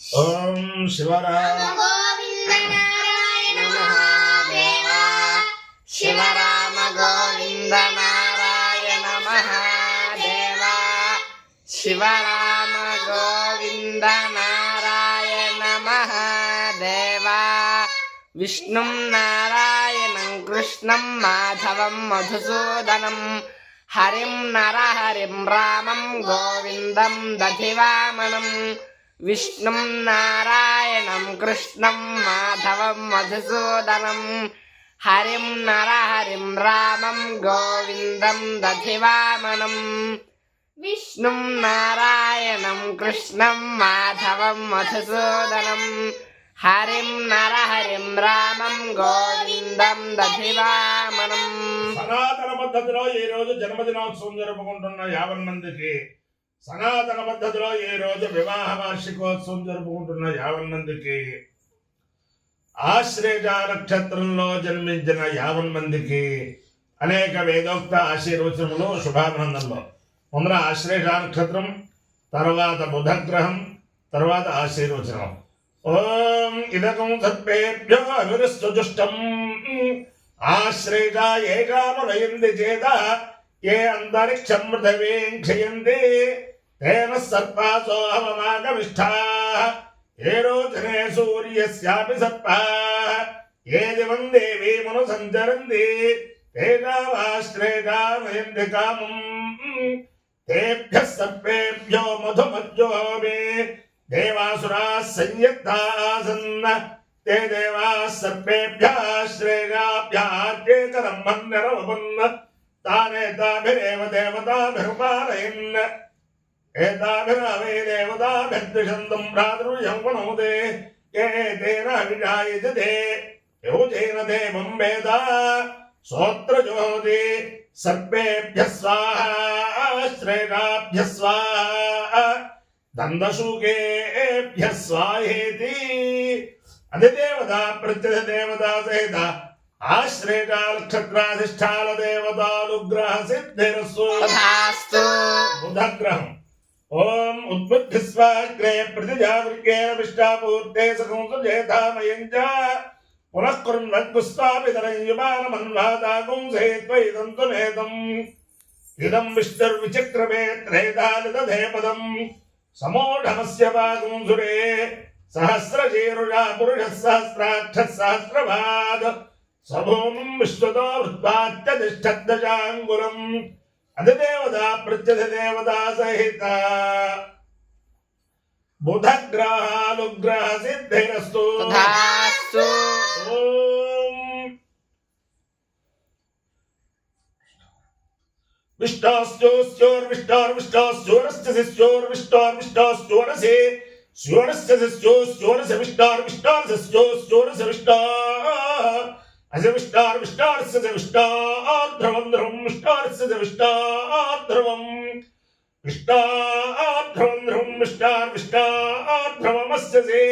ఓం శివరామ గోవింద నారాయణ మహాదేవ శివరామ గోవింద నారాయణ మహాదేవ శివరామ గోవింద నారాయణ మహాదేవ విష్ణుం నారాయణం కృష్ణం మాధవం మధుసూదనం హరిం నరహరిం రామం గోవిందం దధివామనం విష్ణుం నారాయణం కృష్ణం మాధవం మధుసూదనం హరిం నరహరిం రామం గోవిందం దధివామనం విష్ణుం నారాయణం కృష్ణం మాధవం మధుసూదనం హరిం నరహరిం రామం గోవిందం దధివామనం. సనాతన పద్ధతిలో ఈ రోజు జన్మదినోత్సవం జరుపుకుంటున్న 50 మందికి, సనాతన పద్ధతిలో ఈ రోజు వివాహ వార్షికోత్సవం జరుపుకుంటున్న 50 మందికి, ఆశ్లేష నక్షత్రంలో జన్మించిన 50 మందికి అనేక వేదోక్త ఆశీర్వచనములు, శుభాభినందనలు. ముందర ఆశ్లేష నక్షత్రం, తర్వాత బుధగ్రహం, తర్వాత ఆశీర్వచనం. ఓం ఇదకం సర్పేభ్యో అవిరస్తు దుష్టం ఆశ్లేష ఏకామునయంది చేత ఏ అంతరిక్షం పృథివీం క్షయంతి తేన సర్పాసోహమమాగమిష్ఠాః ఏ రోజనే సూర్యస్యాపి సర్పాః ఏ దివం దేవీమను సంచరంతి తేజావాశ్లేషా నయంతి కామం తేభ్యః సర్పేభ్యో మధుమజ్జోమి దేవాసురాः సంయత్తాసన్న ते देवाः सर्पेभ्यः श्रेयाभ्याः मन्निरवपन्न तानेताभिरेव देवताभिरुपारयन् एताभिरवै देवताभिर्द्विषन्तं भ्रातृव्यं वनमुदे ये तेन विजायजते योजेन देवं वेद सोत्रजोति सर्पेभ्यः स्वाहा श्रेयाभ्यः स्वाहा दन्दशूकेभ्यः स्वाहेति अधिदेवता प्रत्यधिदेवता सहित आश्लेष नक्षत्राधिष्ठान देवतानुग्रह सिद्धिरस्तु तथास्तु. बुधग्रहम् ओम उद्बुद्धिस्वाग्रे प्रतिजावृकेण विष्टापूर्ते सकंसु जेतामयं च पुनः कुर्वन्पुष्पापितरं युवानमन्वादागुं सहेत्वैदं तु नेदम् इदं विष्णुर्विचक्रमे त्रेधालितधेपदं समोढमस्य वागुं सुरे सहस्रशीरुषा पुरुषः सहस्राक्षः सहस्रभाग स्वभूमिं विश्वतो वृत्वात्यतिष्ठद्दशाङ्गुलम् अधिदेवता प्रत्यधिदेवता सहित बुधग्रहानुग्रह सिद्धिरस्तु तथास्तु. विष्टोश्चोश्चोर्विष्टोर्विष्टोश्चोरस्यश्चोर्विष्टोर्विष्टोश्चोरसे स्योरस्यश्चोर्स्योरसविष्टार्विष्टार्सस्योर्स्योरसविष्टा अजविष्टार्विष्टार्सविष्टार्ध्रुवं ध्रुवं विष्टार्सविष्टार्ध्रुवं विष्टार्ध्रुवं ध्रुवं विष्टार्विष्टार्ध्रुवमस्यसे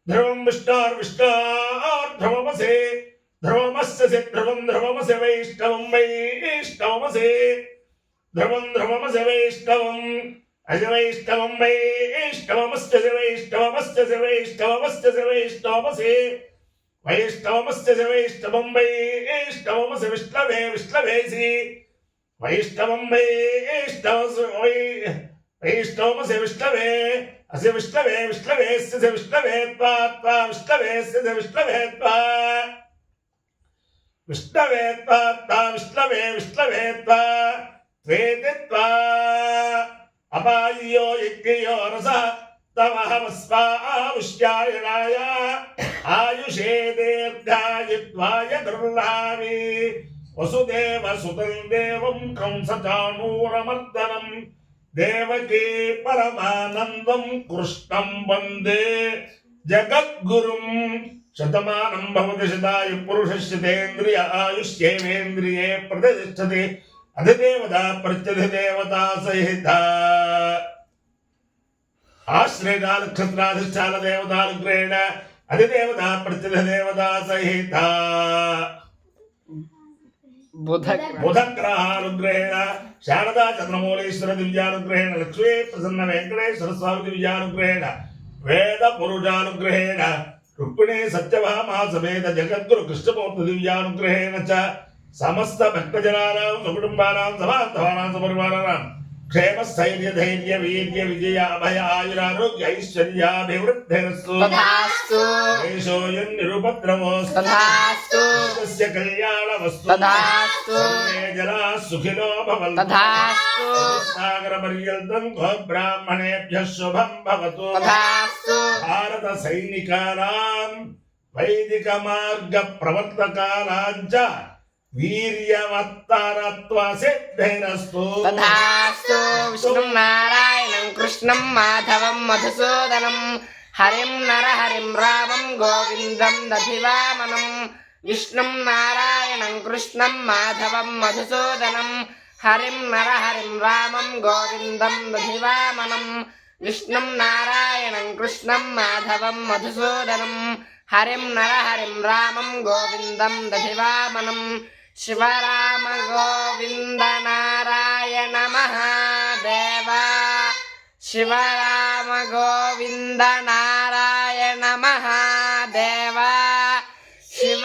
ध्रुवं विष्टार्विष्टार्ध्रुवमसे ध्रुवमस्यसे ध्रुवं ध्रुवमसे वैष्णवं वैष्णवमसे ध्रुवं ध्रुवमसे वैष्णवम् अजवैष्णवं वैष्णवमस्य वैष्णवमस्य वैष्णवमस्य वैष्णवमसे वैष्णवमस्य वैष्णवं वैष्णवमसे विष्णवे विष्णवेसि वैष्णवं वैष्णवमसे विष्णवे अस्य विष्णवे विष्णवेस्य विष्णवे त्वा विष्णवेस्य विष्णवे त्वा विष्णवे त्वा विष्णवे विष्णवे त्वा त्वेति त्वा अपायो यज्ञयो रसः तमहमस्वामुष्यायणाय आयुषे दीर्घायुत्वाय दुर्लाभे वसुदेवसुतं देवं कंसचाणूरमर्दनं देवकी परमानन्दं कृष्णं वन्दे जगद्गुरुं शतमानं भवति शतायु पुरुषस्य तेन्द्रिय आयुष्येवेन्द्रिये प्रतिष्ठते अधिदेवता प्रत्यधिदेवता सहित आश्लेष नक्षत्राधिष्ठान देवतानुग्रहेण अधिदेवता प्रत्यधिदेवता सहित बुधग्रहानुग्रहेण शारदा चंद्रमौलेश्वर दिव्यानुग्रहेण लक्ष्मी प्रसन्न वेंकटेश्वर स्वामी दिव्यानुग्रहेण వేద పురుషానుగ్రహేణ రుక్మిణీ సత్యభామా సమేత జగద్గురు కృష్ణమూర్తి దివ్యానుగ్రహేణ చ సమస్త భక్తజనానాం సుకుటుంబానాం సమాంతవానాం సపరివారానాం క్షేమ స్థైర్య ధైర్య వీర్య విజయ అభయ ఆయురారోగ్య ఐశ్వర్యాభివృద్ధిరస్తు తథాస్తు దేశోయం నిరుపద్రవోస్తు తథాస్తు తస్య కళ్యాణమస్తు తథాస్తు సర్వే జనాః సుఖినో భవంతు తథాస్తు సాగర పర్యంతం గోబ్రాహ్మణేభ్యః శుభం భవతు తథాస్తు భారత సైనికానాం వైదిక మార్గ ప్రవర్తకానాం చ వీర్యవత్తరత్వ సిద్ధిరస్తు తథాస్తు విష్ణుం నారాయణం కృష్ణం మాధవం మధుసూదనం హరిం నరహరిం రామం గోవిందం దధివామనం విష్ణుం నారాయణం కృష్ణం మాధవం మధుసూదనం హరిం నరహరిం రామం గోవిందం దధివామనం విష్ణుం నారాయణం కృష్ణం మాధవం మధుసూదనం హరిం నరహరిం రామం గోవిందం దధివామనం శివరామ గోవింద నారాయణ మహాదేవ శివరామ గోవింద నారాయణ మహాదేవ శివ